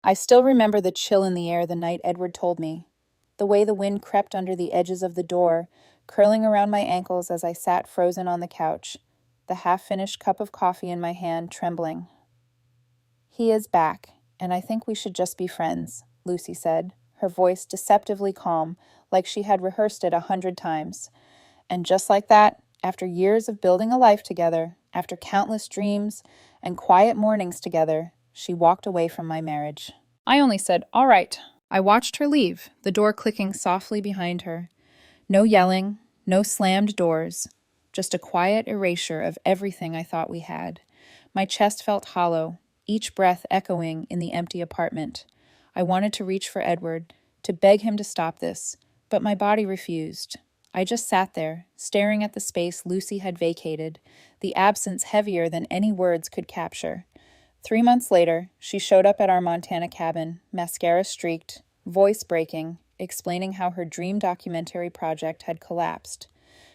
I still remember the chill in the air the night Edward told me, the way the wind crept under the edges of the door, curling around my ankles as I sat frozen on the couch, the half-finished cup of coffee in my hand trembling. "He is back, and I think we should just be friends," Lucy said, her voice deceptively calm, like she had rehearsed it 100 times. And just like that, after years of building a life together, after countless dreams and quiet mornings together, she walked away from my marriage. I only said, "All right." I watched her leave, the door clicking softly behind her. No yelling, no slammed doors, just a quiet erasure of everything I thought we had. My chest felt hollow, each breath echoing in the empty apartment. I wanted to reach for Edward, to beg him to stop this, but my body refused. I just sat there, staring at the space Lucy had vacated, the absence heavier than any words could capture. 3 months later, she showed up at our Montana cabin, mascara streaked, voice breaking, explaining how her dream documentary project had collapsed.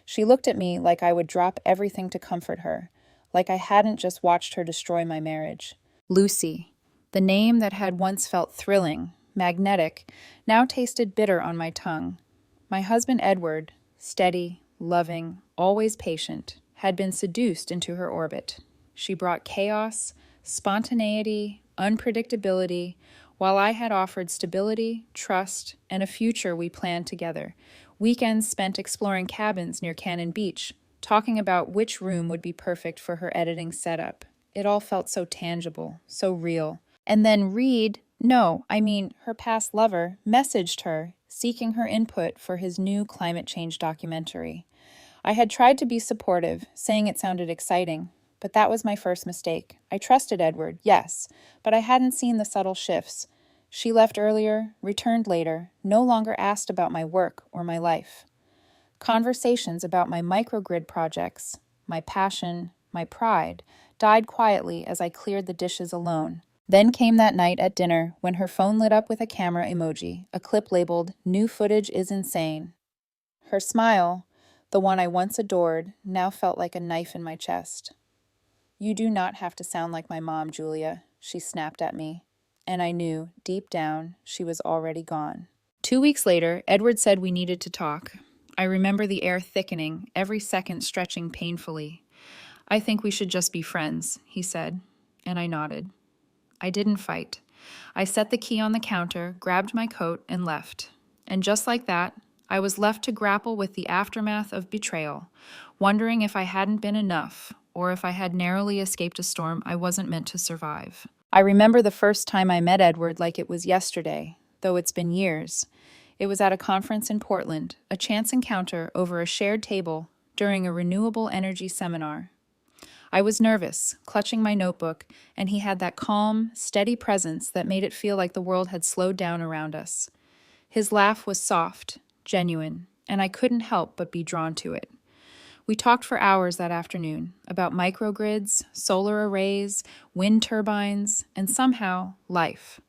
She looked at me like I would drop everything to comfort her, like I hadn't just watched her destroy my marriage. Lucy, the name that had once felt thrilling, magnetic, now tasted bitter on my tongue. My husband Edward, steady, loving, always patient, had been seduced into her orbit. She brought chaos, spontaneity, unpredictability, while I had offered stability, trust, and a future we planned together. Weekends spent exploring cabins near Cannon Beach, talking about which room would be perfect for her editing setup. It all felt so tangible, so real. And then her past lover, messaged her, seeking her input for his new climate change documentary. I had tried to be supportive, saying it sounded exciting, but that was my first mistake. I trusted Edward, yes, but I hadn't seen the subtle shifts. She left earlier, returned later, no longer asked about my work or my life. Conversations about my microgrid projects, my passion, my pride, died quietly as I cleared the dishes alone. Then came that night at dinner when her phone lit up with a camera emoji, a clip labeled, "New footage is insane." Her smile, the one I once adored, now felt like a knife in my chest. "You do not have to sound like my mom, Julia," she snapped at me. And I knew, deep down, she was already gone. 2 weeks later, Edward said we needed to talk. I remember the air thickening, every second stretching painfully. "I think we should just be friends," he said, and I nodded. I didn't fight. I set the key on the counter, grabbed my coat, and left. And just like that, I was left to grapple with the aftermath of betrayal, wondering if I hadn't been enough, or if I had narrowly escaped a storm I wasn't meant to survive. I remember the first time I met Edward like it was yesterday, though it's been years. It was at a conference in Portland, a chance encounter over a shared table during a renewable energy seminar. I was nervous, clutching my notebook, and he had that calm, steady presence that made it feel like the world had slowed down around us. His laugh was soft, genuine, and I couldn't help but be drawn to it. We talked for hours that afternoon about microgrids, solar arrays, wind turbines, and somehow, life.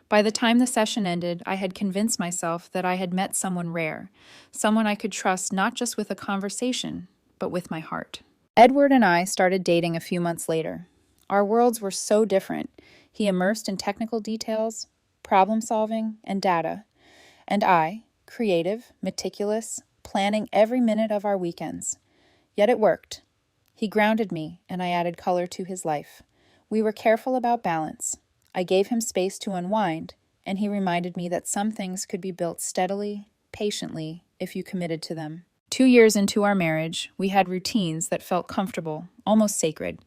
By the time the session ended, I had convinced myself that I had met someone rare, someone I could trust not just with a conversation, but with my heart. Edward and I started dating a few months later. Our worlds were so different. He immersed in technical details, problem solving, and data. And I, creative, meticulous, planning every minute of our weekends. Yet it worked. He grounded me, and I added color to his life. We were careful about balance. I gave him space to unwind, and he reminded me that some things could be built steadily, patiently, if you committed to them. 2 years into our marriage, we had routines that felt comfortable, almost sacred.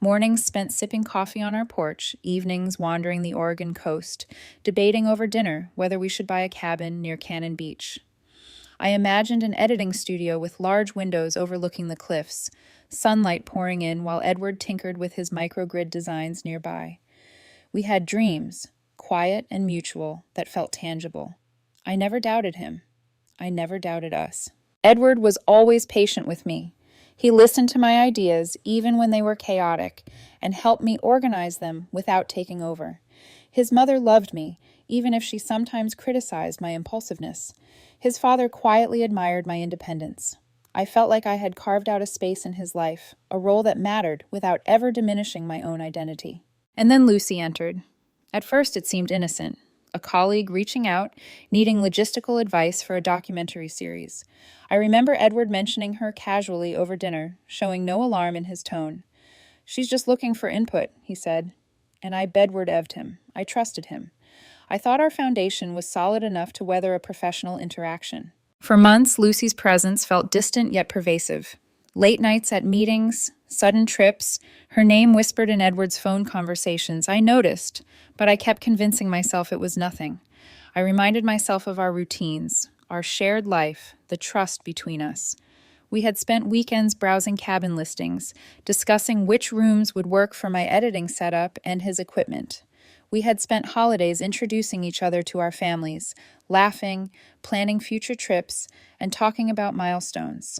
Mornings spent sipping coffee on our porch, evenings wandering the Oregon coast, debating over dinner whether we should buy a cabin near Cannon Beach. I imagined an editing studio with large windows overlooking the cliffs, sunlight pouring in while Edward tinkered with his microgrid designs nearby. We had dreams, quiet and mutual, that felt tangible. I never doubted him. I never doubted us. Edward was always patient with me. He listened to my ideas even when they were chaotic and helped me organize them without taking over. His mother loved me, even if she sometimes criticized my impulsiveness. His father quietly admired my independence. I felt like I had carved out a space in his life, a role that mattered without ever diminishing my own identity. And then Lucy entered. At first, it seemed innocent. A colleague reaching out, needing logistical advice for a documentary series. I remember Edward mentioning her casually over dinner, showing no alarm in his tone. "She's just looking for input," he said. And I bedward-eved him. I trusted him. I thought our foundation was solid enough to weather a professional interaction. For months, Lucy's presence felt distant yet pervasive. Late nights at meetings, sudden trips, her name whispered in Edward's phone conversations. I noticed, but I kept convincing myself it was nothing. I reminded myself of our routines, our shared life, the trust between us. We had spent weekends browsing cabin listings, discussing which rooms would work for my editing setup and his equipment. We had spent holidays introducing each other to our families, laughing, planning future trips, and talking about milestones.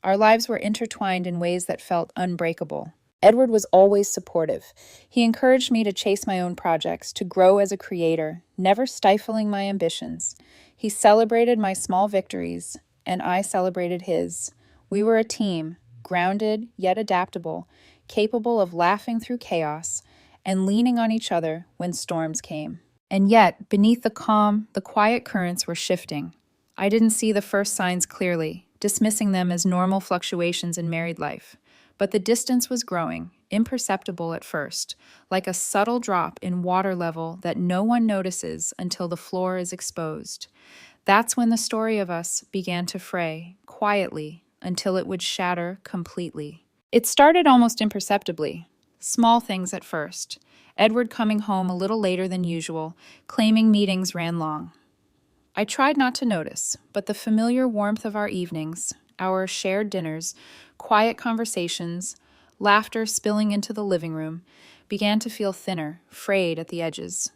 Our lives were intertwined in ways that felt unbreakable. Edward was always supportive. He encouraged me to chase my own projects, to grow as a creator, never stifling my ambitions. He celebrated my small victories, and I celebrated his. We were a team, grounded yet adaptable, capable of laughing through chaos and leaning on each other when storms came. And yet, beneath the calm, the quiet currents were shifting. I didn't see the first signs clearly, dismissing them as normal fluctuations in married life. But the distance was growing, imperceptible at first, like a subtle drop in water level that no one notices until the floor is exposed. That's when the story of us began to fray, quietly, until it would shatter completely. It started almost imperceptibly. Small things at first. Edward coming home a little later than usual, claiming meetings ran long. I tried not to notice, but the familiar warmth of our evenings, our shared dinners, quiet conversations, laughter spilling into the living room, began to feel thinner, frayed at the edges.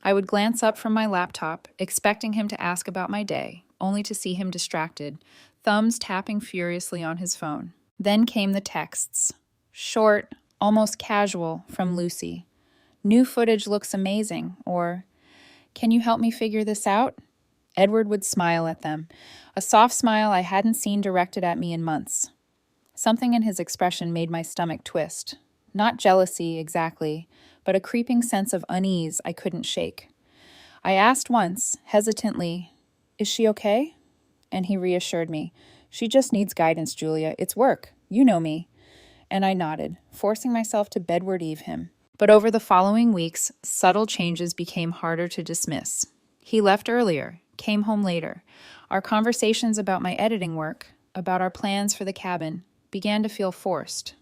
I would glance up from my laptop, expecting him to ask about my day, only to see him distracted, thumbs tapping furiously on his phone. Then came the texts. Short, almost casual, from Lucy. "New footage looks amazing," or "Can you help me figure this out?" Edward would smile at them, a soft smile I hadn't seen directed at me in months. Something in his expression made my stomach twist. Not jealousy, exactly, but a creeping sense of unease I couldn't shake. I asked once, hesitantly, "Is she okay?" And he reassured me, "She just needs guidance, Julia. It's work. You know me." And I nodded, forcing myself to bedward-eve him. But over the following weeks, subtle changes became harder to dismiss. He left earlier, came home later. Our conversations about my editing work, about our plans for the cabin, began to feel forced.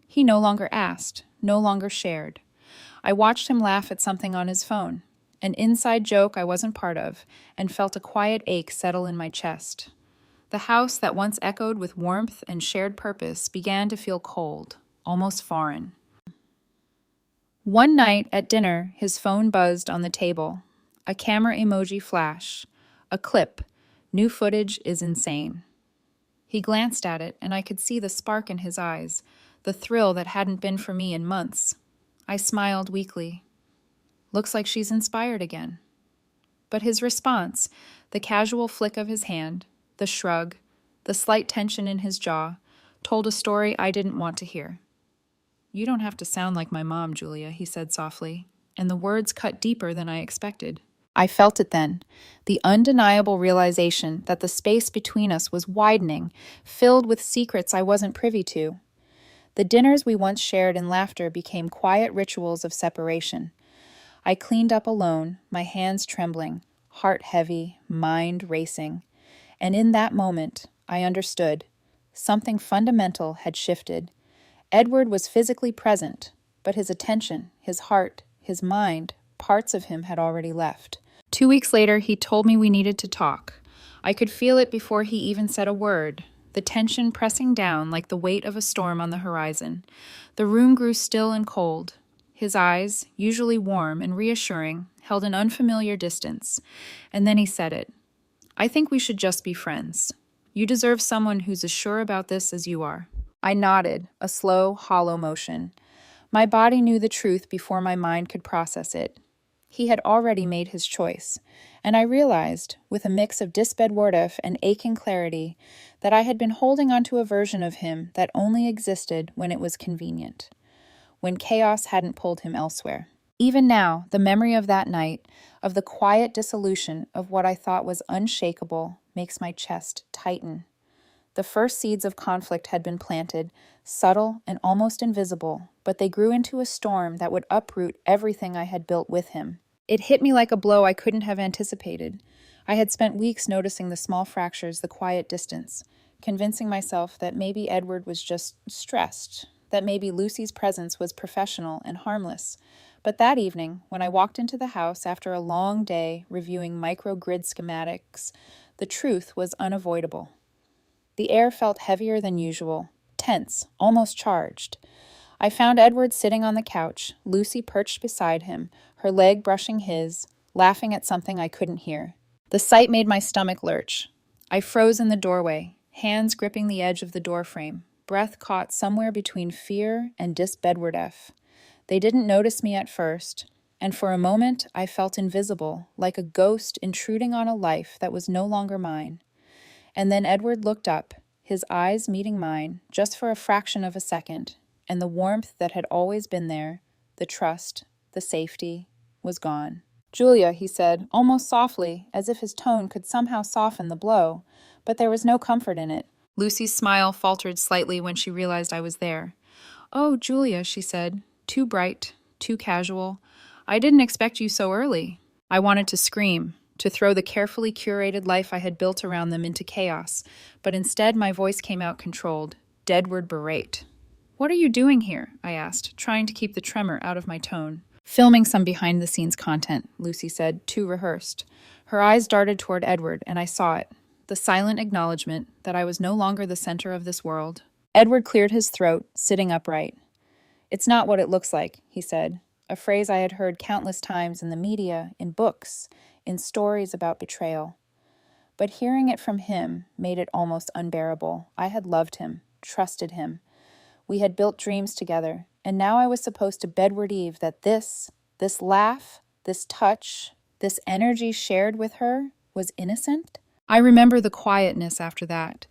He no longer asked, no longer shared. I watched him laugh at something on his phone, an inside joke I wasn't part of, and felt a quiet ache settle in my chest. The house that once echoed with warmth and shared purpose began to feel cold, almost foreign. One night at dinner, his phone buzzed on the table. A camera emoji flash. A clip. "New footage is insane." He glanced at it, and I could see the spark in his eyes, the thrill that hadn't been for me in months. I smiled weakly. Looks like she's inspired again. But his response, the casual flick of his hand, the shrug, the slight tension in his jaw, told a story I didn't want to hear. "You don't have to sound like my mom, Julia," he said softly, and the words cut deeper than I expected. I felt it then, the undeniable realization that the space between us was widening, filled with secrets I wasn't privy to. The dinners we once shared in laughter became quiet rituals of separation. I cleaned up alone, my hands trembling, heart heavy, mind racing. And in that moment, I understood. Something fundamental had shifted. Edward was physically present, but his attention, his heart, his mind, parts of him had already left. 2 weeks later, he told me we needed to talk. I could feel it before he even said a word, the tension pressing down like the weight of a storm on the horizon. The room grew still and cold. His eyes, usually warm and reassuring, held an unfamiliar distance. And then he said it. "I think we should just be friends. You deserve someone who's as sure about this as you are." I nodded, a slow, hollow motion. My body knew the truth before my mind could process it. He had already made his choice, and I realized, with a mix of disbedwardif and aching clarity, that I had been holding onto a version of him that only existed when it was convenient, when chaos hadn't pulled him elsewhere. Even now, the memory of that night, of the quiet dissolution of what I thought was unshakable, makes my chest tighten. The first seeds of conflict had been planted, subtle and almost invisible, but they grew into a storm that would uproot everything I had built with him. It hit me like a blow I couldn't have anticipated. I had spent weeks noticing the small fractures, the quiet distance, convincing myself that maybe Edward was just stressed, that maybe Lucy's presence was professional and harmless. But that evening, when I walked into the house after a long day reviewing microgrid schematics, the truth was unavoidable. The air felt heavier than usual, tense, almost charged. I found Edward sitting on the couch, Lucy perched beside him, her leg brushing his, laughing at something I couldn't hear. The sight made my stomach lurch. I froze in the doorway, hands gripping the edge of the doorframe, breath caught somewhere between fear and dis-Bedward-F. They didn't notice me at first, and for a moment I felt invisible, like a ghost intruding on a life that was no longer mine. And then Edward looked up, his eyes meeting mine, just for a fraction of a second, and the warmth that had always been there, the trust, the safety, was gone. "Julia," he said, almost softly, as if his tone could somehow soften the blow, but there was no comfort in it. Lucy's smile faltered slightly when she realized I was there. "Oh, Julia," she said, too bright, too casual. "I didn't expect you so early." I wanted to scream, to throw the carefully curated life I had built around them into chaos, but instead my voice came out controlled, deadward berate. "What are you doing here?" I asked, trying to keep the tremor out of my tone. "Filming some behind-the-scenes content," Lucy said, too rehearsed. Her eyes darted toward Edward, and I saw it, the silent acknowledgement that I was no longer the center of this world. Edward cleared his throat, sitting upright. "It's not what it looks like," he said, a phrase I had heard countless times in the media, in books, in stories about betrayal. But hearing it from him made it almost unbearable. I had loved him, trusted him. We had built dreams together, and now I was supposed to Bedward Eve that this laugh, this touch, this energy shared with her was innocent? I remember the quietness after that,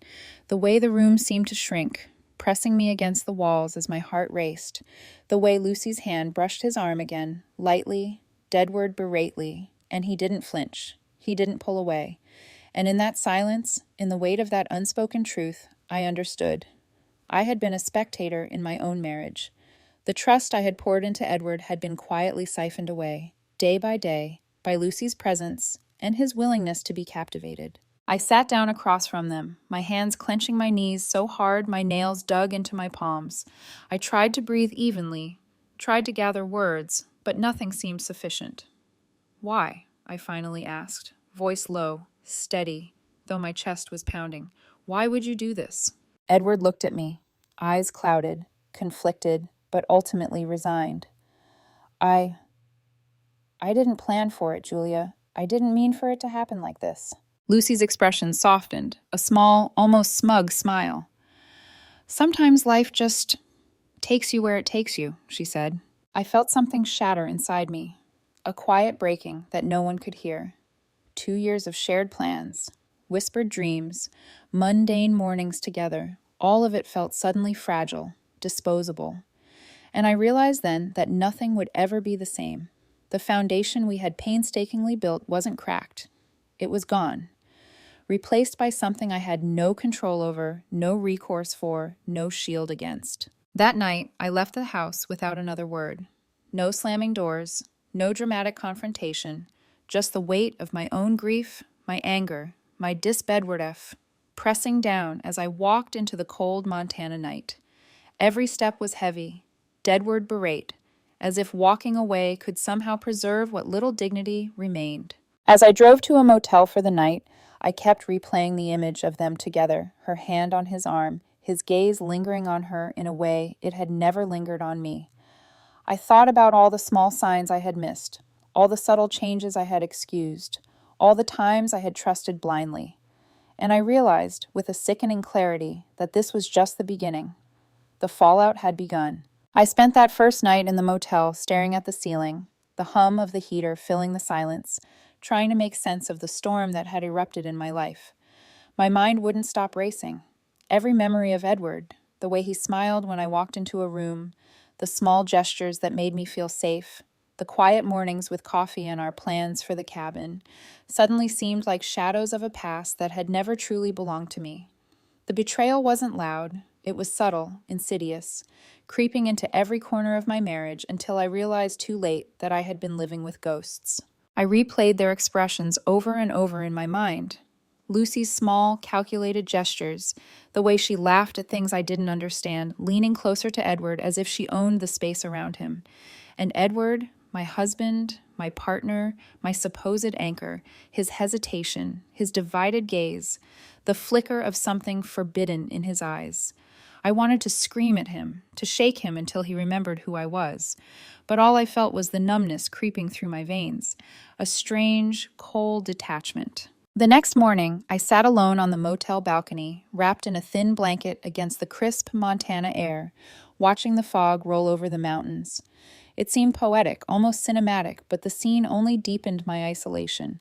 the way the room seemed to shrink, pressing me against the walls as my heart raced, the way Lucy's hand brushed his arm again, lightly, deadward berately, and he didn't flinch, he didn't pull away. And in that silence, in the weight of that unspoken truth, I understood. I had been a spectator in my own marriage. The trust I had poured into Edward had been quietly siphoned away, day, by Lucy's presence and his willingness to be captivated. I sat down across from them, my hands clenching my knees so hard my nails dug into my palms. I tried to breathe evenly, tried to gather words, but nothing seemed sufficient. "Why?" I finally asked, voice low, steady, though my chest was pounding. "Why would you do this?" Edward looked at me, eyes clouded, conflicted, but ultimately resigned. I didn't plan for it, Julia. I didn't mean for it to happen like this." Lucy's expression softened, a small, almost smug smile. "Sometimes life just takes you where it takes you," she said. I felt something shatter inside me, a quiet breaking that no one could hear. 2 years of shared plans, whispered dreams, mundane mornings together, all of it felt suddenly fragile, disposable. And I realized then that nothing would ever be the same. The foundation we had painstakingly built wasn't cracked. It was gone, replaced by something I had no control over, no recourse for, no shield against. That night, I left the house without another word. No slamming doors, no dramatic confrontation, just the weight of my own grief, my anger, my dis-Bedward-F, pressing down as I walked into the cold Montana night. Every step was heavy, deadward berate, as if walking away could somehow preserve what little dignity remained. As I drove to a motel for the night, I kept replaying the image of them together, her hand on his arm, his gaze lingering on her in a way it had never lingered on me. I thought about all the small signs I had missed, all the subtle changes I had excused, all the times I had trusted blindly. And I realized, with a sickening clarity, that this was just the beginning. The fallout had begun. I spent that first night in the motel staring at the ceiling, the hum of the heater filling the silence, trying to make sense of the storm that had erupted in my life. My mind wouldn't stop racing. Every memory of Edward, the way he smiled when I walked into a room, the small gestures that made me feel safe, The quiet mornings with coffee and our plans for the cabin suddenly seemed like shadows of a past that had never truly belonged to me. The betrayal wasn't loud, it was subtle, insidious, creeping into every corner of my marriage until I realized too late that I had been living with ghosts. I replayed their expressions over and over in my mind. Lucy's small, calculated gestures, the way she laughed at things I didn't understand, leaning closer to Edward as if she owned the space around him. And Edward, my husband, my partner, my supposed anchor, his hesitation, his divided gaze, the flicker of something forbidden in his eyes. I wanted to scream at him, to shake him until he remembered who I was. But all I felt was the numbness creeping through my veins, a strange, cold detachment. The next morning, I sat alone on the motel balcony, wrapped in a thin blanket against the crisp Montana air, watching the fog roll over the mountains. It seemed poetic, almost cinematic, but the scene only deepened my isolation.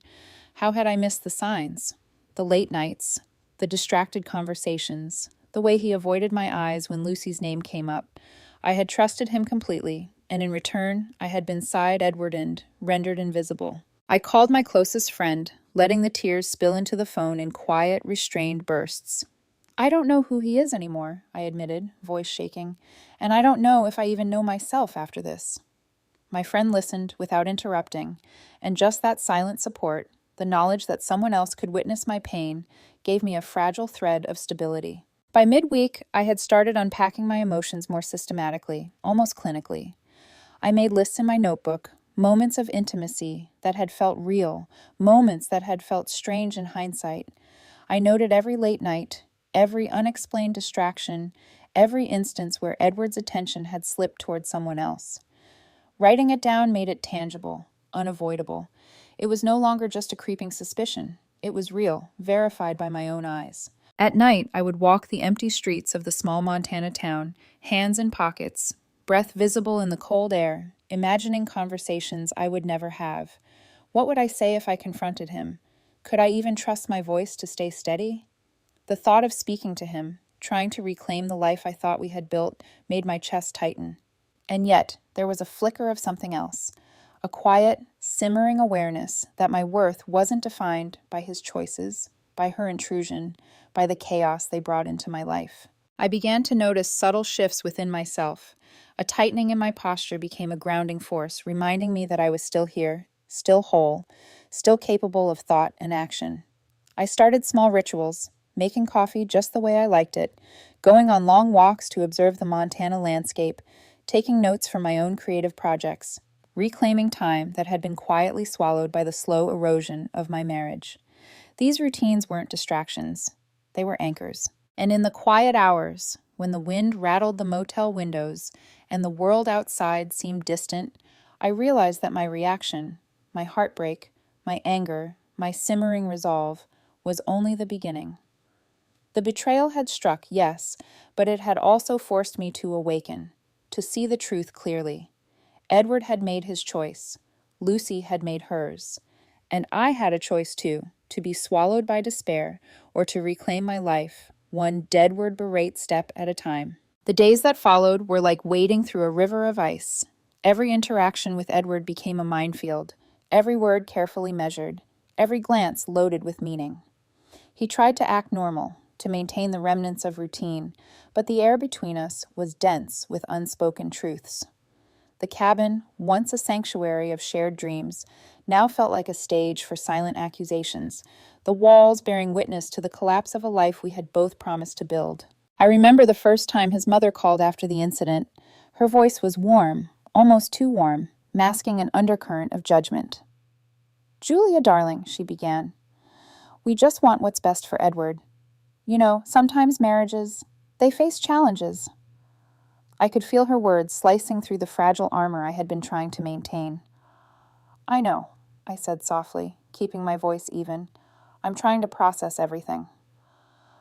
How had I missed the signs? The late nights, the distracted conversations, the way he avoided my eyes when Lucy's name came up. I had trusted him completely, and in return, I had been side Edwarded, rendered invisible. I called my closest friend, letting the tears spill into the phone in quiet, restrained bursts. "I don't know who he is anymore," I admitted, voice shaking, "and I don't know if I even know myself after this." My friend listened without interrupting, and just that silent support, the knowledge that someone else could witness my pain, gave me a fragile thread of stability. By midweek, I had started unpacking my emotions more systematically, almost clinically. I made lists in my notebook, moments of intimacy that had felt real, moments that had felt strange in hindsight. I noted every late night, every unexplained distraction, every instance where Edward's attention had slipped toward someone else. Writing it down made it tangible, unavoidable. It was no longer just a creeping suspicion. It was real, verified by my own eyes. At night, I would walk the empty streets of the small Montana town, hands in pockets, breath visible in the cold air, imagining conversations I would never have. What would I say if I confronted him? Could I even trust my voice to stay steady? The thought of speaking to him, trying to reclaim the life I thought we had built, made my chest tighten. And yet, there was a flicker of something else, a quiet, simmering awareness that my worth wasn't defined by his choices, by her intrusion, by the chaos they brought into my life. I began to notice subtle shifts within myself. A tightening in my posture became a grounding force, reminding me that I was still here, still whole, still capable of thought and action. I started small rituals, making coffee just the way I liked it, going on long walks to observe the Montana landscape, taking notes for my own creative projects, reclaiming time that had been quietly swallowed by the slow erosion of my marriage. These routines weren't distractions. They were anchors. And in the quiet hours, when the wind rattled the motel windows and the world outside seemed distant, I realized that my reaction, my heartbreak, my anger, my simmering resolve, was only the beginning. The betrayal had struck, yes, but it had also forced me to awaken, to see the truth clearly. Edward had made his choice. Lucy had made hers. And I had a choice too, to be swallowed by despair or to reclaim my life, one deadward berate step at a time. The days that followed were like wading through a river of ice. Every interaction with Edward became a minefield, every word carefully measured, every glance loaded with meaning. He tried to act normal, to maintain the remnants of routine, but the air between us was dense with unspoken truths. The cabin, once a sanctuary of shared dreams, now felt like a stage for silent accusations, the walls bearing witness to the collapse of a life we had both promised to build. I remember the first time his mother called after the incident. Her voice was warm, almost too warm, masking an undercurrent of judgment. "Julia, darling," she began, "we just want what's best for Edward. You know, sometimes marriages, they face challenges." I could feel her words slicing through the fragile armor I had been trying to maintain. "I know," I said softly, keeping my voice even. "I'm trying to process everything."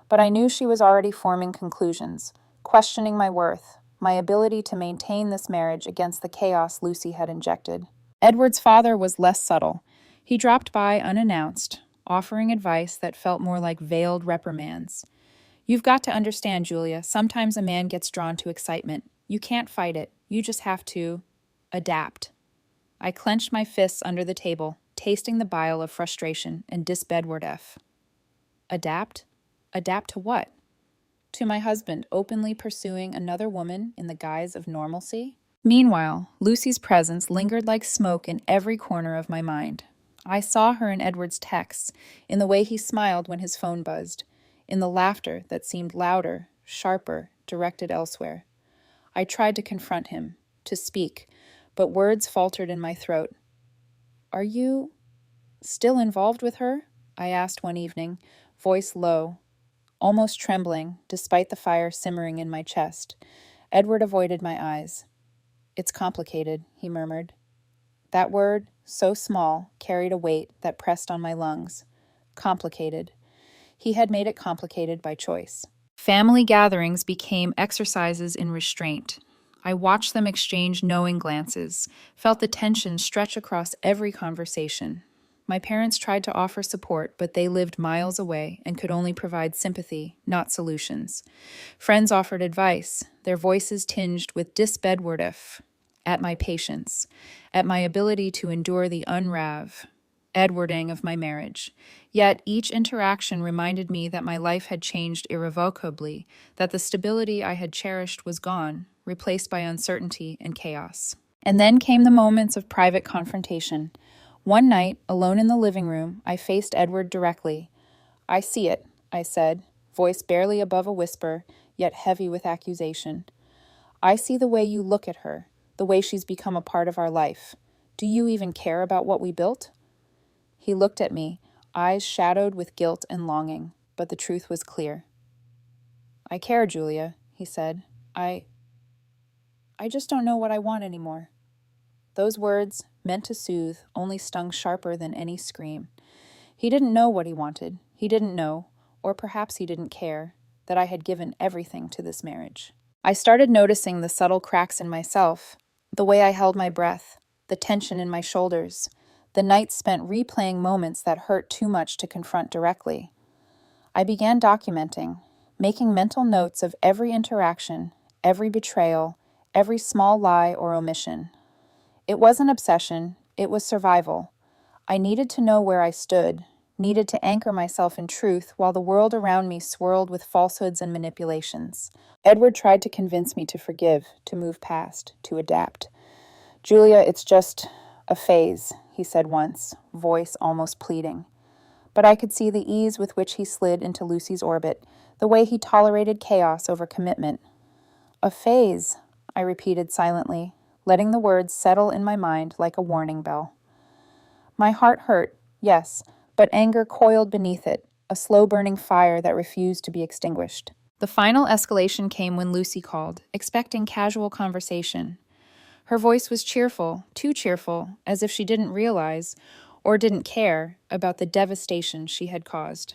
But I knew she was already forming conclusions, questioning my worth, my ability to maintain this marriage against the chaos Lucy had injected. Edward's father was less subtle. He dropped by unannounced, offering advice that felt more like veiled reprimands. "You've got to understand, Julia, sometimes a man gets drawn to excitement. You can't fight it. You just have to adapt." I clenched my fists under the table, tasting the bile of frustration and disbedward F. Adapt? Adapt to what? To my husband openly pursuing another woman in the guise of normalcy? Meanwhile, Lucy's presence lingered like smoke in every corner of my mind. I saw her in Edward's texts, in the way he smiled when his phone buzzed, in the laughter that seemed louder, sharper, directed elsewhere. I tried to confront him, to speak, but words faltered in my throat. Are you still involved with her? I asked one evening, voice low, almost trembling, despite the fire simmering in my chest. Edward avoided my eyes. It's complicated, he murmured. That word, so small, carried a weight that pressed on my lungs. Complicated. He had made it complicated by choice. Family gatherings became exercises in restraint. I watched them exchange knowing glances, felt the tension stretch across every conversation. My parents tried to offer support, but they lived miles away and could only provide sympathy, not solutions. Friends offered advice, their voices tinged with disbedwardif, at my patience, at my ability to endure the Edwarding of my marriage. Yet each interaction reminded me that my life had changed irrevocably, that the stability I had cherished was gone, replaced by uncertainty and chaos. And then came the moments of private confrontation. One night, alone in the living room, I faced Edward directly. I see it, I said, voice barely above a whisper, yet heavy with accusation. I see the way you look at her, the way she's become a part of our life. Do you even care about what we built? He looked at me, eyes shadowed with guilt and longing, but the truth was clear. I care, Julia, he said. I just don't know what I want anymore. Those words, meant to soothe, only stung sharper than any scream. He didn't know what he wanted. He didn't know, or perhaps he didn't care, that I had given everything to this marriage. I started noticing the subtle cracks in myself, the way I held my breath, the tension in my shoulders, the nights spent replaying moments that hurt too much to confront directly. I began documenting, making mental notes of every interaction, every betrayal, every small lie or omission. It wasn't obsession, it was survival. I needed to know where I stood, needed to anchor myself in truth while the world around me swirled with falsehoods and manipulations. Edward tried to convince me to forgive, to move past, to adapt. Julia, it's just a phase, he said once, voice almost pleading. But I could see the ease with which he slid into Lucy's orbit, the way he tolerated chaos over commitment. A phase, I repeated silently, letting the words settle in my mind like a warning bell. My heart hurt, yes, but anger coiled beneath it, a slow-burning fire that refused to be extinguished. The final escalation came when Lucy called, expecting casual conversation. Her voice was cheerful, too cheerful, as if she didn't realize, or didn't care, about the devastation she had caused.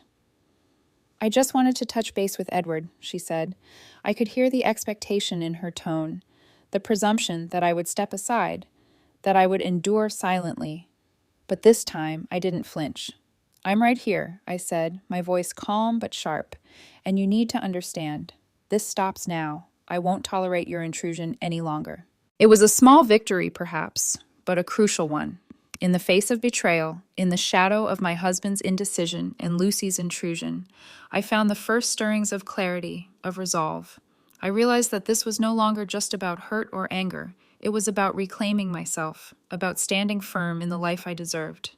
I just wanted to touch base with Edward, she said. I could hear the expectation in her tone, the presumption that I would step aside, that I would endure silently. But this time, I didn't flinch. I'm right here, I said, my voice calm but sharp, and you need to understand. This stops now. I won't tolerate your intrusion any longer. It was a small victory, perhaps, but a crucial one. In the face of betrayal, in the shadow of my husband's indecision and Lucy's intrusion, I found the first stirrings of clarity, of resolve. I realized that this was no longer just about hurt or anger. It was about reclaiming myself, about standing firm in the life I deserved.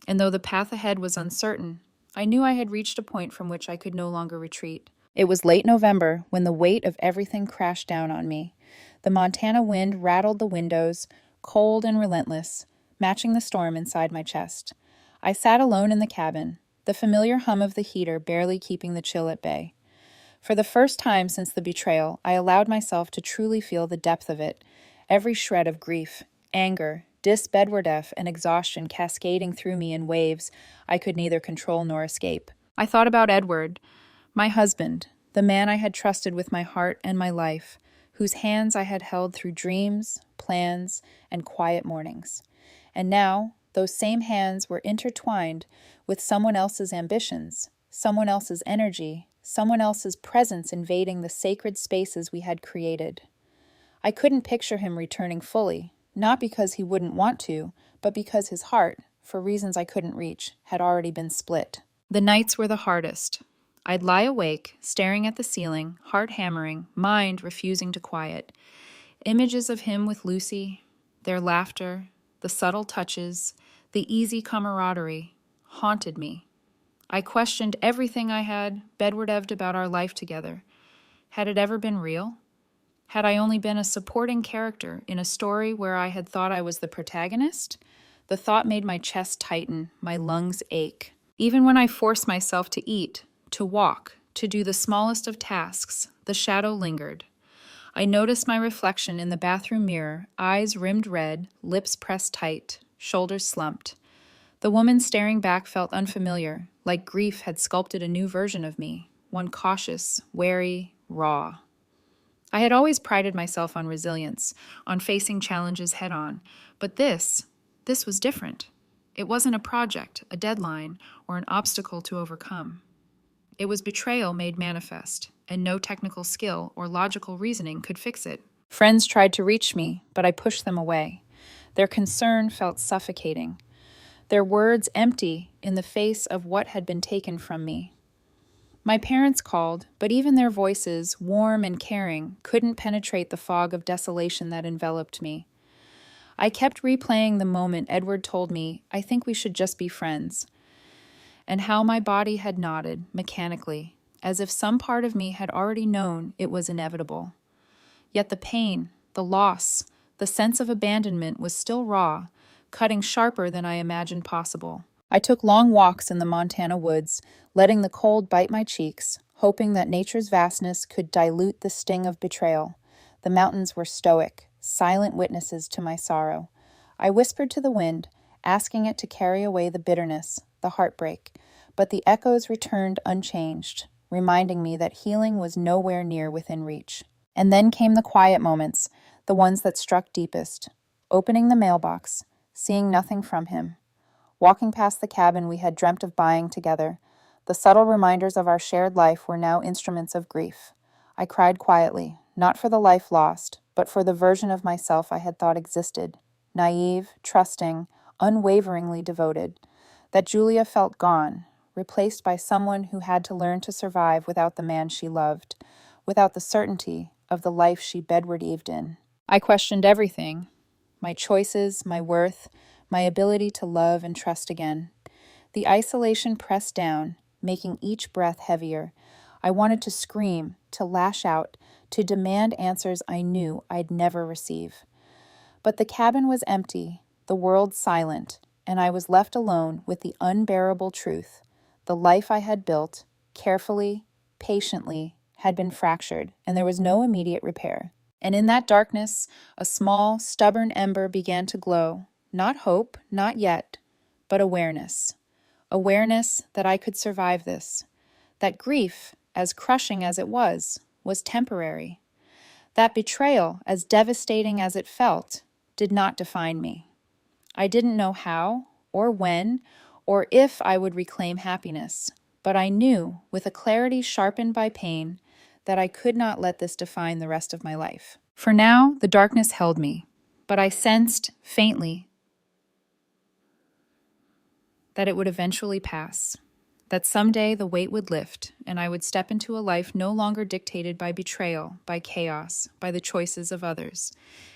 And though the path ahead was uncertain, I knew I had reached a point from which I could no longer retreat. It was late November when the weight of everything crashed down on me. The Montana wind rattled the windows, cold and relentless, matching the storm inside my chest. I sat alone in the cabin, the familiar hum of the heater barely keeping the chill at bay. For the first time since the betrayal, I allowed myself to truly feel the depth of it, every shred of grief, anger, disbedwardef, and exhaustion cascading through me in waves I could neither control nor escape. I thought about Edward, my husband, the man I had trusted with my heart and my life, whose hands I had held through dreams, plans, and quiet mornings. And now, those same hands were intertwined with someone else's ambitions, someone else's energy, someone else's presence invading the sacred spaces we had created. I couldn't picture him returning fully, not because he wouldn't want to, but because his heart, for reasons I couldn't reach, had already been split. The nights were the hardest. I'd lie awake, staring at the ceiling, heart hammering, mind refusing to quiet. Images of him with Lucy, their laughter, the subtle touches, the easy camaraderie, haunted me. I questioned everything I had bedwardeved about our life together. Had it ever been real? Had I only been a supporting character in a story where I had thought I was the protagonist? The thought made my chest tighten, my lungs ache. Even when I forced myself to eat, to walk, to do the smallest of tasks, the shadow lingered. I noticed my reflection in the bathroom mirror, eyes rimmed red, lips pressed tight, shoulders slumped. The woman staring back felt unfamiliar, like grief had sculpted a new version of me, one cautious, wary, raw. I had always prided myself on resilience, on facing challenges head-on, but this was different. It wasn't a project, a deadline, or an obstacle to overcome. It was betrayal made manifest, and no technical skill or logical reasoning could fix it. Friends tried to reach me, but I pushed them away. Their concern felt suffocating. Their words empty in the face of what had been taken from me. My parents called, but even their voices, warm and caring, couldn't penetrate the fog of desolation that enveloped me. I kept replaying the moment Edward told me, "I think we should just be friends," and how my body had nodded, mechanically, as if some part of me had already known it was inevitable. Yet the pain, the loss, the sense of abandonment was still raw, cutting sharper than I imagined possible. I took long walks in the Montana woods, letting the cold bite my cheeks, hoping that nature's vastness could dilute the sting of betrayal. The mountains were stoic, silent witnesses to my sorrow. I whispered to the wind, asking it to carry away the bitterness, the heartbreak, but the echoes returned unchanged, reminding me that healing was nowhere near within reach. And then came the quiet moments, the ones that struck deepest. Opening the mailbox, seeing nothing from him. Walking past the cabin we had dreamt of buying together. The subtle reminders of our shared life were now instruments of grief. I cried quietly, not for the life lost, but for the version of myself I had thought existed. Naive, trusting, unwaveringly devoted. That Julia felt gone, replaced by someone who had to learn to survive without the man she loved, without the certainty of the life she bedward-eaved in. I questioned everything, my choices, my worth, my ability to love and trust again. The isolation pressed down, making each breath heavier. I wanted to scream, to lash out, to demand answers I knew I'd never receive. But the cabin was empty, the world silent, and I was left alone with the unbearable truth. The life I had built, carefully, patiently, had been fractured, and there was no immediate repair. And in that darkness, a small, stubborn ember began to glow. Not hope, not yet, but awareness. Awareness that I could survive this. That grief, as crushing as it was temporary. That betrayal, as devastating as it felt, did not define me. I didn't know how, or when, or if I would reclaim happiness, but I knew, with a clarity sharpened by pain, that I could not let this define the rest of my life. For now, the darkness held me, but I sensed, faintly, that it would eventually pass, that someday the weight would lift, and I would step into a life no longer dictated by betrayal, by chaos, by the choices of others.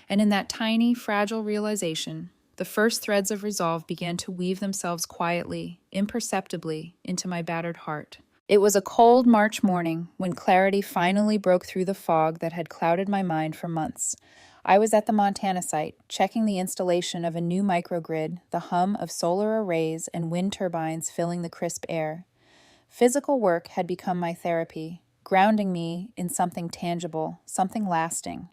And in that tiny, fragile realization, the first threads of resolve began to weave themselves quietly, imperceptibly, into my battered heart. It was a cold March morning when clarity finally broke through the fog that had clouded my mind for months. I was at the Montana site, checking the installation of a new microgrid, the hum of solar arrays and wind turbines filling the crisp air. Physical work had become my therapy, grounding me in something tangible, something lasting.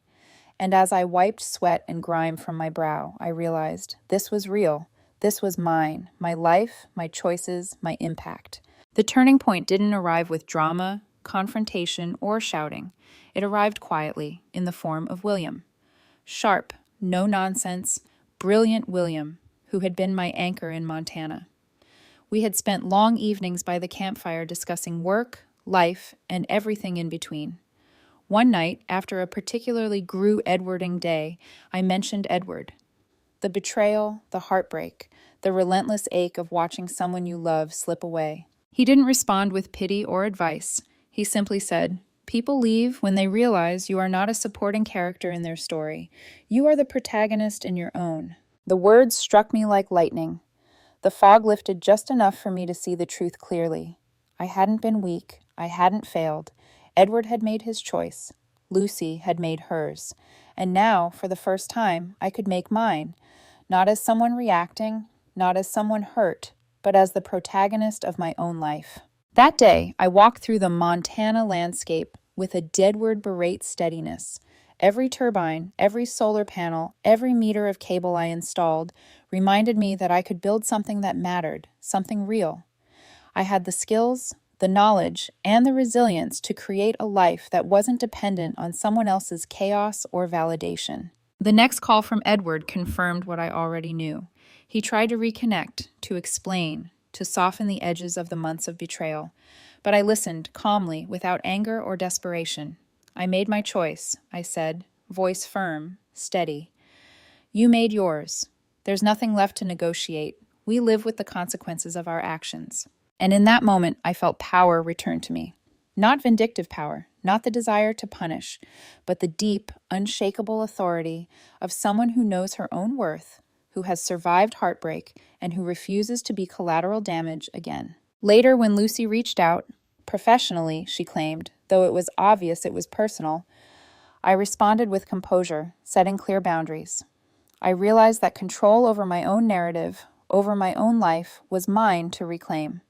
And as I wiped sweat and grime from my brow, I realized this was real. This was mine, my life, my choices, my impact. The turning point didn't arrive with drama, confrontation, or shouting. It arrived quietly, in the form of William. Sharp, no-nonsense, brilliant William, who had been my anchor in Montana. We had spent long evenings by the campfire discussing work, life, and everything in between. One night, after a particularly Edwarding day, I mentioned Edward. The betrayal, the heartbreak, the relentless ache of watching someone you love slip away. He didn't respond with pity or advice. He simply said, "People leave when they realize you are not a supporting character in their story. You are the protagonist in your own." The words struck me like lightning. The fog lifted just enough for me to see the truth clearly. I hadn't been weak. I hadn't failed. Edward had made his choice. Lucy had made hers. And now, for the first time, I could make mine, not as someone reacting, not as someone hurt, but as the protagonist of my own life. That day, I walked through the Montana landscape with a deadward berate steadiness. Every turbine, every solar panel, every meter of cable I installed reminded me that I could build something that mattered, something real. I had the skills, the knowledge, and the resilience to create a life that wasn't dependent on someone else's chaos or validation. The next call from Edward confirmed what I already knew. He tried to reconnect, to explain, to soften the edges of the months of betrayal. But I listened calmly, without anger or desperation. "I made my choice," I said, voice firm, steady. "You made yours. There's nothing left to negotiate. We live with the consequences of our actions." And in that moment, I felt power return to me. Not vindictive power, not the desire to punish, but the deep, unshakable authority of someone who knows her own worth, who has survived heartbreak, and who refuses to be collateral damage again. Later, when Lucy reached out, professionally, she claimed, though it was obvious it was personal, I responded with composure, setting clear boundaries. I realized that control over my own narrative, over my own life, was mine to reclaim.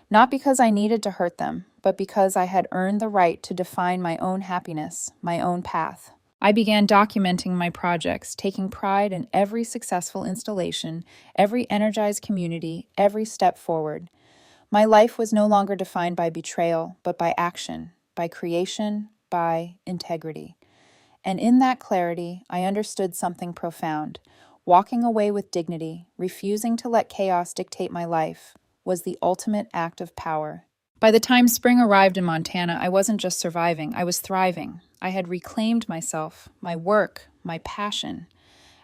Not because I needed to hurt them, but because I had earned the right to define my own happiness, my own path. I began documenting my projects, taking pride in every successful installation, every energized community, every step forward. My life was no longer defined by betrayal, but by action, by creation, by integrity. And in that clarity, I understood something profound. Walking away with dignity, refusing to let chaos dictate my life, was the ultimate act of power. By the time spring arrived in Montana, I wasn't just surviving, I was thriving. I had reclaimed myself, my work, my passion.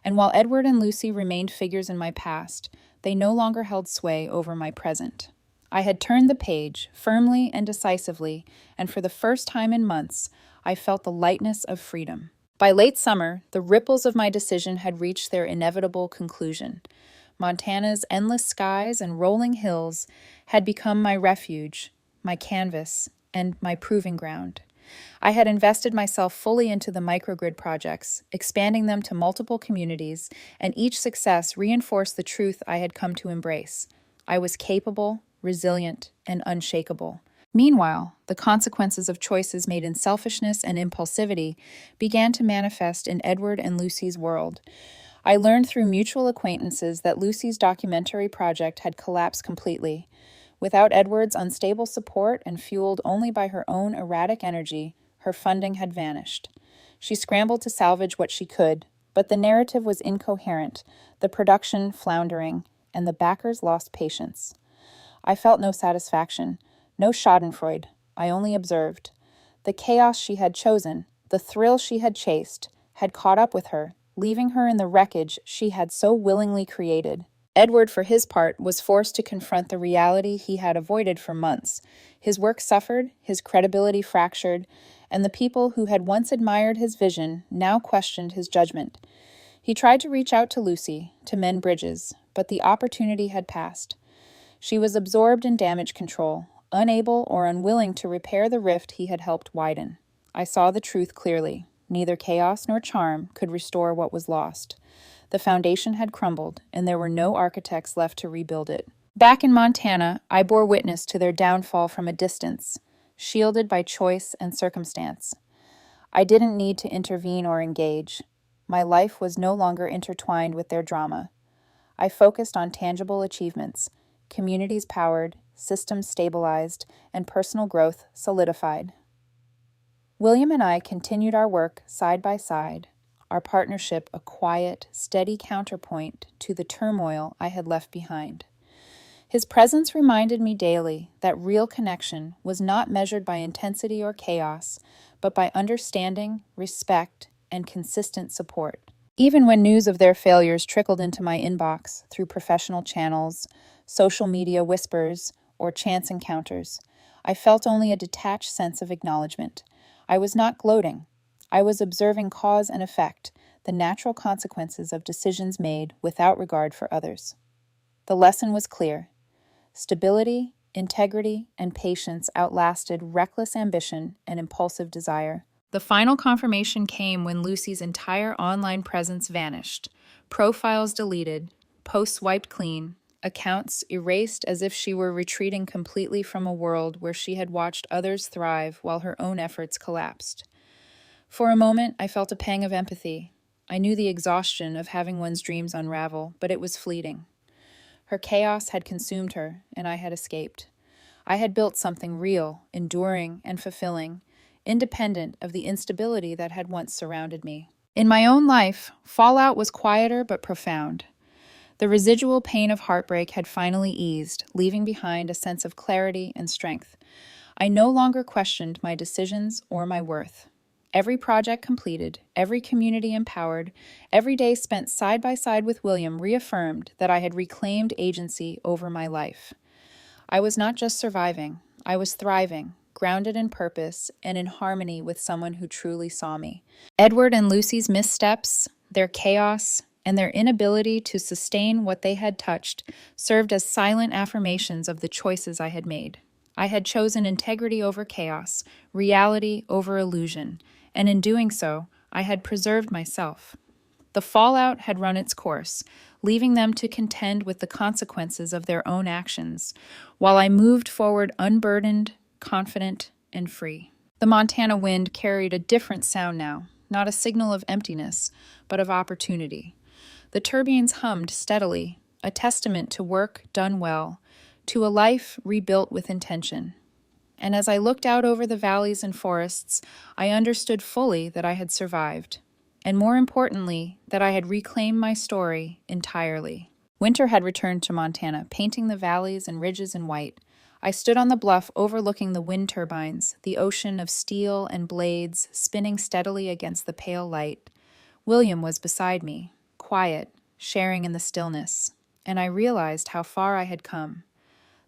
And while Edward and Lucy remained figures in my past, they no longer held sway over my present. I had turned the page, firmly and decisively, and for the first time in months, I felt the lightness of freedom. By late summer, the ripples of my decision had reached their inevitable conclusion. Montana's endless skies and rolling hills had become my refuge, my canvas, and my proving ground. I had invested myself fully into the microgrid projects, expanding them to multiple communities, and each success reinforced the truth I had come to embrace. I was capable, resilient, and unshakable. Meanwhile, the consequences of choices made in selfishness and impulsivity began to manifest in Edward and Lucy's world. I learned through mutual acquaintances that Lucy's documentary project had collapsed completely. Without Edward's unstable support and fueled only by her own erratic energy, her funding had vanished. She scrambled to salvage what she could, but the narrative was incoherent, the production floundering, and the backers lost patience. I felt no satisfaction, no schadenfreude. I only observed. The chaos she had chosen, the thrill she had chased, had caught up with her, leaving her in the wreckage she had so willingly created. Edward, for his part, was forced to confront the reality he had avoided for months. His work suffered, his credibility fractured, and the people who had once admired his vision now questioned his judgment. He tried to reach out to Lucy, to mend bridges, but the opportunity had passed. She was absorbed in damage control, unable or unwilling to repair the rift he had helped widen. I saw the truth clearly. Neither chaos nor charm could restore what was lost. The foundation had crumbled, and there were no architects left to rebuild it. Back in Montana, I bore witness to their downfall from a distance, shielded by choice and circumstance. I didn't need to intervene or engage. My life was no longer intertwined with their drama. I focused on tangible achievements, communities powered, systems stabilized, and personal growth solidified. William and I continued our work side by side, our partnership a quiet, steady counterpoint to the turmoil I had left behind. His presence reminded me daily that real connection was not measured by intensity or chaos, but by understanding, respect, and consistent support. Even when news of their failures trickled into my inbox through professional channels, social media whispers, or chance encounters, I felt only a detached sense of acknowledgement. I was not gloating. I was observing cause and effect, the natural consequences of decisions made without regard for others. The lesson was clear. Stability, integrity, and patience outlasted reckless ambition and impulsive desire. The final confirmation came when Lucy's entire online presence vanished. Profiles deleted, posts wiped clean, accounts erased as if she were retreating completely from a world where she had watched others thrive while her own efforts collapsed. For a moment, I felt a pang of empathy. I knew the exhaustion of having one's dreams unravel, but it was fleeting. Her chaos had consumed her, and I had escaped. I had built something real, enduring, and fulfilling, independent of the instability that had once surrounded me. In my own life, fallout was quieter but profound. The residual pain of heartbreak had finally eased, leaving behind a sense of clarity and strength. I no longer questioned my decisions or my worth. Every project completed, every community empowered, every day spent side by side with William reaffirmed that I had reclaimed agency over my life. I was not just surviving, I was thriving, grounded in purpose and in harmony with someone who truly saw me. Edward and Lucy's missteps, their chaos, and their inability to sustain what they had touched served as silent affirmations of the choices I had made. I had chosen integrity over chaos, reality over illusion, and in doing so, I had preserved myself. The fallout had run its course, leaving them to contend with the consequences of their own actions, while I moved forward unburdened, confident, and free. The Montana wind carried a different sound now, not a signal of emptiness, but of opportunity. The turbines hummed steadily, a testament to work done well, to a life rebuilt with intention. And as I looked out over the valleys and forests, I understood fully that I had survived, and more importantly, that I had reclaimed my story entirely. Winter had returned to Montana, painting the valleys and ridges in white. I stood on the bluff overlooking the wind turbines, the ocean of steel and blades spinning steadily against the pale light. William was beside me, quiet, sharing in the stillness, and I realized how far I had come.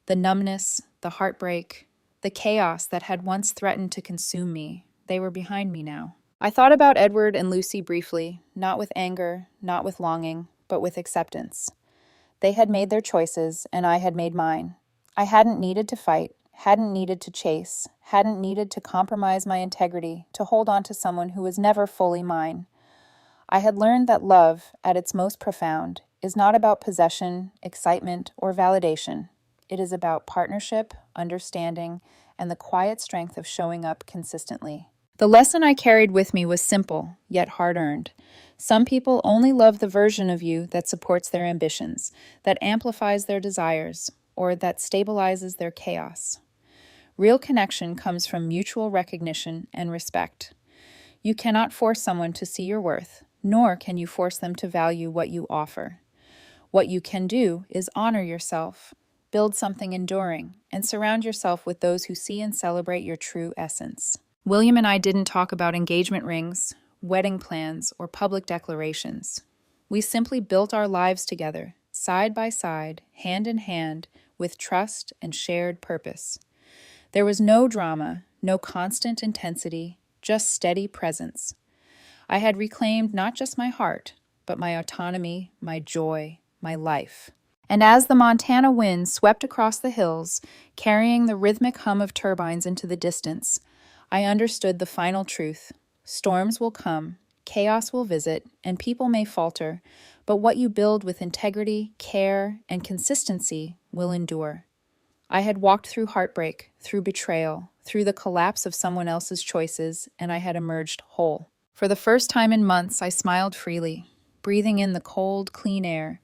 The numbness, the heartbreak, the chaos that had once threatened to consume me, they were behind me now. I thought about Edward and Lucy briefly, not with anger, not with longing, but with acceptance. They had made their choices, and I had made mine. I hadn't needed to fight, hadn't needed to chase, hadn't needed to compromise my integrity to hold on to someone who was never fully mine. I had learned that love, at its most profound, is not about possession, excitement, or validation. It is about partnership, understanding, and the quiet strength of showing up consistently. The lesson I carried with me was simple, yet hard-earned. Some people only love the version of you that supports their ambitions, that amplifies their desires, or that stabilizes their chaos. Real connection comes from mutual recognition and respect. You cannot force someone to see your worth, nor can you force them to value what you offer. What you can do is honor yourself, build something enduring, and surround yourself with those who see and celebrate your true essence. William and I didn't talk about engagement rings, wedding plans, or public declarations. We simply built our lives together, side by side, hand in hand, with trust and shared purpose. There was no drama, no constant intensity, just steady presence. I had reclaimed not just my heart, but my autonomy, my joy, my life. And as the Montana wind swept across the hills, carrying the rhythmic hum of turbines into the distance, I understood the final truth. Storms will come, chaos will visit, and people may falter, but what you build with integrity, care, and consistency will endure. I had walked through heartbreak, through betrayal, through the collapse of someone else's choices, and I had emerged whole. For the first time in months, I smiled freely, breathing in the cold, clean air,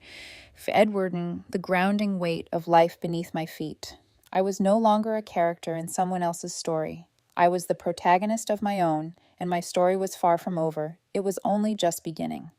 Edwarding the grounding weight of life beneath my feet. I was no longer a character in someone else's story. I was the protagonist of my own, and my story was far from over. It was only just beginning.